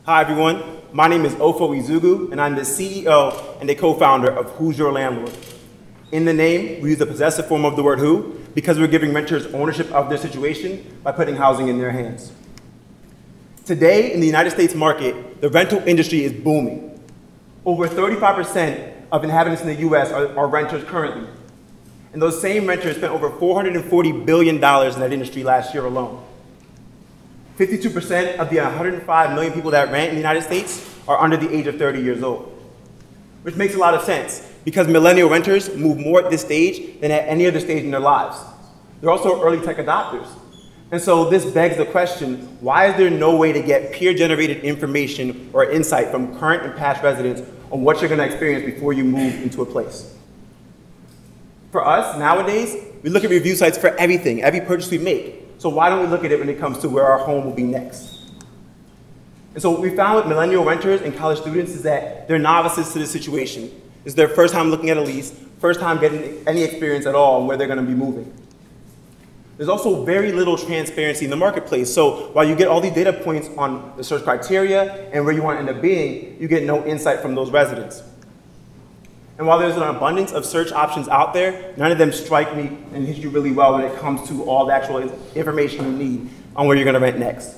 Hi everyone, my name is Ofo Izugu and I'm the CEO and the co-founder of Who's Your Landlord. In the name, we use the possessive form of the word who because we're giving renters ownership of their situation by putting housing in their hands. Today, in the United States market, the rental industry is booming. Over 35% of inhabitants in the US are renters currently. And those same renters spent over $440 billion in that industry last year alone. 52% of the 105 million people that rent in the United States are under the age of 30 years old, which makes a lot of sense because millennial renters move more at this stage than at any other stage in their lives. They're also early tech adopters. And so this begs the question, why is there no way to get peer-generated information or insight from current and past residents on what you're going to experience before you move into a place? For us, nowadays, we look at review sites for everything, every purchase we make. So why don't we look at it when it comes to where our home will be next? And so what we found with millennial renters and college students is that they're novices to this situation. It's their first time looking at a lease, first time getting any experience at all on where they're going to be moving. There's also very little transparency in the marketplace. So while you get all these data points on the search criteria and where you want to end up being, you get no insight from those residents. And while there's an abundance of search options out there, none of them strike me and hit you really well when it comes to all the actual information you need on where you're going to rent next.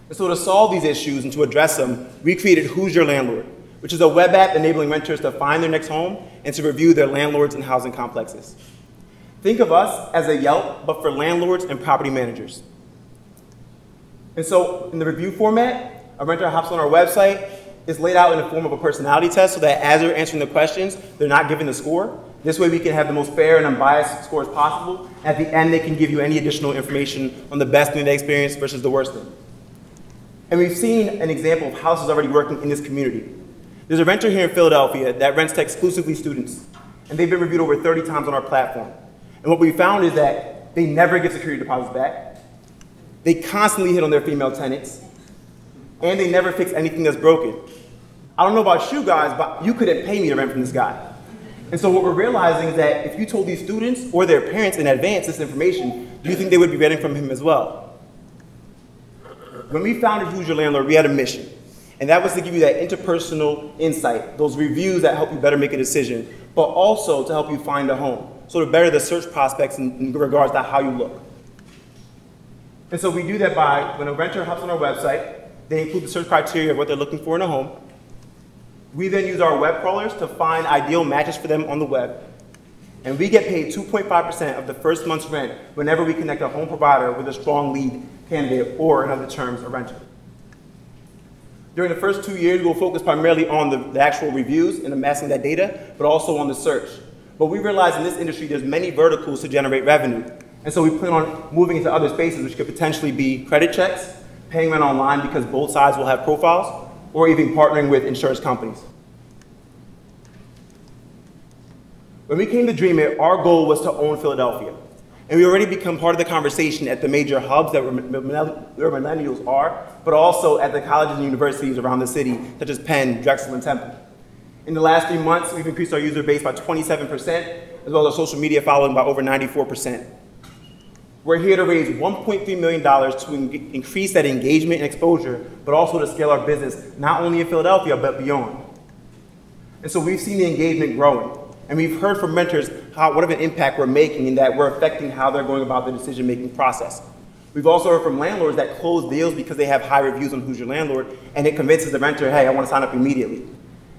And so to solve these issues and to address them, we created Who's Your Landlord, which is a web app enabling renters to find their next home and to review their landlords and housing complexes. Think of us as a Yelp, but for landlords and property managers. And so in the review format, a renter hops on our website. It's laid out in the form of a personality test so that as they're answering the questions, they're not given the score. This way we can have the most fair and unbiased score as possible. At the end, they can give you any additional information on the best thing they experienced versus the worst thing. And we've seen an example of houses already working in this community. There's a renter here in Philadelphia that rents to exclusively students, and they've been reviewed over 30 times on our platform. And what we found is that they never get security deposits back, they constantly hit on their female tenants, and they never fix anything that's broken. I don't know about you guys, but you couldn't pay me to rent from this guy. And so what we're realizing is that if you told these students or their parents in advance this information, do you think they would be renting from him as well? When we founded Who's Your Landlord, we had a mission. And that was to give you that interpersonal insight, those reviews that help you better make a decision, but also to help you find a home. So to better the search prospects in regards to how you look. And so we do that by, when a renter hops on our website, they include the search criteria of what they're looking for in a home. We then use our web crawlers to find ideal matches for them on the web. And we get paid 2.5% of the first month's rent whenever we connect a home provider with a strong lead candidate or, in other terms, a renter. During the first 2 years, we'll focus primarily on the actual reviews and amassing that data, but also on the search. But we realize in this industry there's many verticals to generate revenue. And so we plan on moving into other spaces, which could potentially be credit checks, paying rent online because both sides will have profiles, or even partnering with insurance companies. When we came to DreamIt, our goal was to own Philadelphia. And we already become part of the conversation at the major hubs that where millennials are, but also at the colleges and universities around the city, such as Penn, Drexel, and Temple. In the last 3 months, we've increased our user base by 27%, as well as our social media following by over 94%. We're here to raise $1.3 million to increase that engagement and exposure, but also to scale our business, not only in Philadelphia, but beyond. And so we've seen the engagement growing. And we've heard from renters what of an impact we're making and that we're affecting how they're going about the decision-making process. We've also heard from landlords that close deals because they have high reviews on Who's Your Landlord, and it convinces the renter, hey, I want to sign up immediately.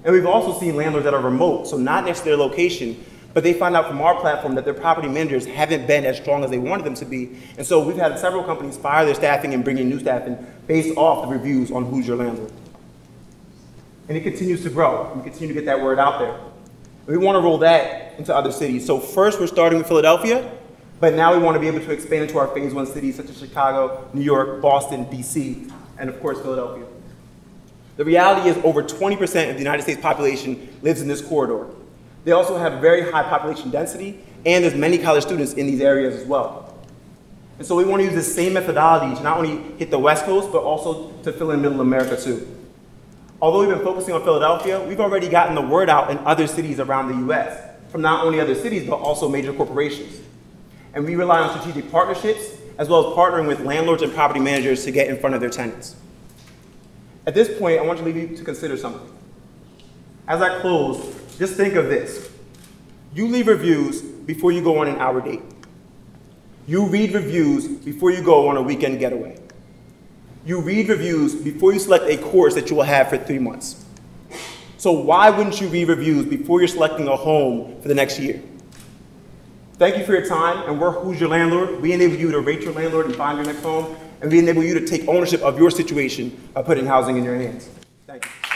And we've also seen landlords that are remote, so not next to their location, but they find out from our platform that their property managers haven't been as strong as they wanted them to be. And so we've had several companies fire their staffing and bring in new staffing based off the reviews on Who's Your Landlord. And it continues to grow. We continue to get that word out there. We want to roll that into other cities. So first we're starting with Philadelphia, but now we want to be able to expand into our phase 1 cities such as Chicago, New York, Boston, DC, and of course Philadelphia. The reality is over 20% of the United States population lives in this corridor. They also have very high population density, and there's many college students in these areas as well. And so we want to use the same methodology to not only hit the West Coast, but also to fill in Middle America too. Although we've been focusing on Philadelphia, we've already gotten the word out in other cities around the US, from not only other cities, but also major corporations. And we rely on strategic partnerships, as well as partnering with landlords and property managers to get in front of their tenants. At this point, I want to leave you to consider something. As I close, just think of this. You leave reviews before you go on an hour date. You read reviews before you go on a weekend getaway. You read reviews before you select a course that you will have for 3 months. So why wouldn't you read reviews before you're selecting a home for the next year? Thank you for your time, and we're Who's Your Landlord? We enable you to rate your landlord and find your next home, and we enable you to take ownership of your situation by putting housing in your hands. Thank you.